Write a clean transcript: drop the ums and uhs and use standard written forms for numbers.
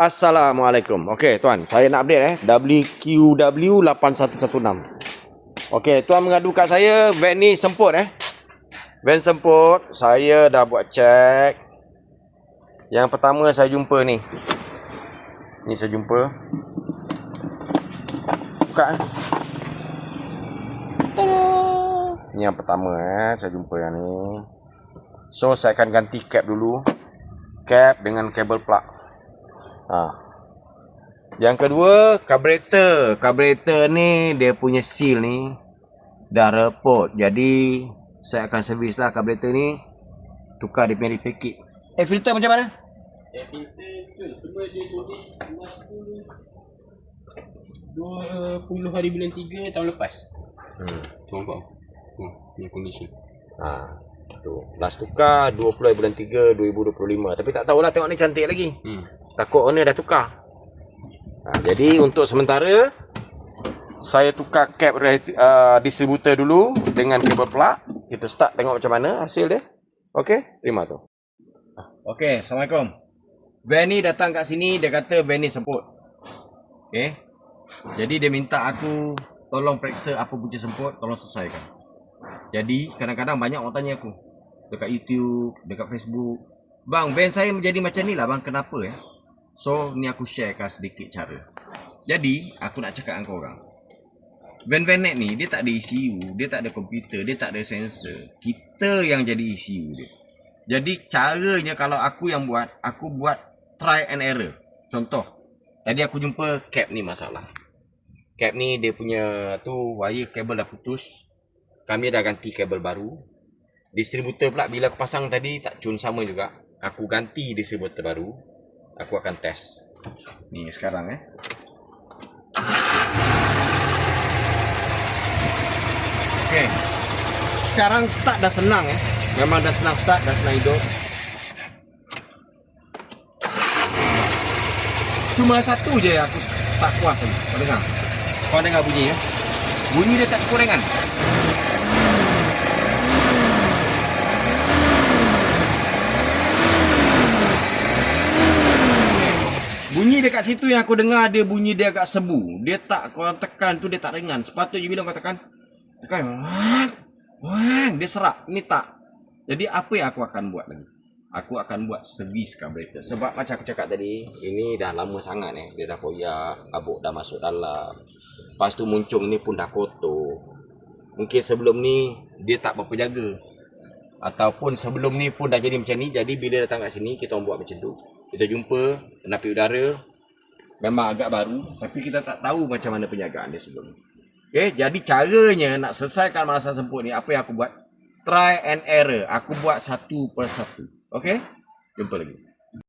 Assalamualaikum. Okey tuan, saya nak update WQW8116. Okey, tuan mengadu kat saya van ni semput Van semput, saya dah buat cek. Yang pertama saya jumpa ni. Ni saya jumpa. Buka Ni yang pertama saya jumpa yang ni. So saya akan ganti cap dulu. Cap dengan kabel plug. Yang kedua, karburator. Karburator ni dia punya seal ni dah repot. Jadi saya akan servis lah karburator ni. Tukar dia punya repair kit. Filter macam mana? Filter tu cuma dia tulis 20 hari bulan 3 tahun lepas. Tu nampak. Ni condition. Tu. Last tukar 20 hari bulan 3 2025. Tapi tak tahulah, tengok ni cantik lagi. Takut owner dah tukar. Jadi untuk sementara saya tukar cap distributor dulu dengan kabel plug. Kita start tengok macam mana hasil dia. Okey, terima tu. Okey, Assalamualaikum. Van ni datang kat sini, dia kata van ni semput. Okey. Jadi dia minta aku tolong periksa apa punca semput, tolong selesaikan. Jadi kadang-kadang banyak orang tanya aku dekat YouTube, dekat Facebook, "Bang, van saya menjadi macam ni lah bang, kenapa So, ni aku sharekan sedikit cara. Jadi, aku nak cakap dengan korang. Van ni, dia tak ada ECU, dia tak ada komputer, dia tak ada sensor. Kita yang jadi ECU dia. Jadi, caranya kalau aku yang buat, aku buat try and error. Contoh, tadi aku jumpa cap ni masalah. Cap ni dia punya tu, wire kabel dah putus. Kami dah ganti kabel baru. Distributor pula bila aku pasang tadi tak tune sama juga. Aku ganti distributor baru. Aku akan test. Ni sekarang Okey. Sekarang start dah senang Memang dah senang start, dah senang hidup. Cuma satu je aku tak puas tadi. Kau dengar. Kau dengar bunyi Bunyi dia tak kekurangan. Bunyi dekat situ yang aku dengar, dia bunyi dia agak sebu. Dia tak, kau tekan tu dia tak ringan. Sepatutnya bila kau tekan wang, dia serak. Ni tak. Jadi apa yang aku akan buat lagi? Aku akan buat servis karburator. Sebab macam aku cakap tadi, ini dah lama sangat Dia dah koyak, abuk dah masuk dalam. Lepas tu muncung ni pun dah kotor. Mungkin sebelum ni dia tak berapa jaga. Ataupun sebelum ni pun dah jadi macam ni. Jadi bila datang kat sini, kita orang buat macam tu. Kita jumpa penapis udara memang agak baru, tapi kita tak tahu macam mana penjagaan dia sebelum ni. Jadi caranya nak selesaikan masalah semput ni, apa yang aku buat? Try and error. Aku buat satu persatu. Okey? Jumpa lagi.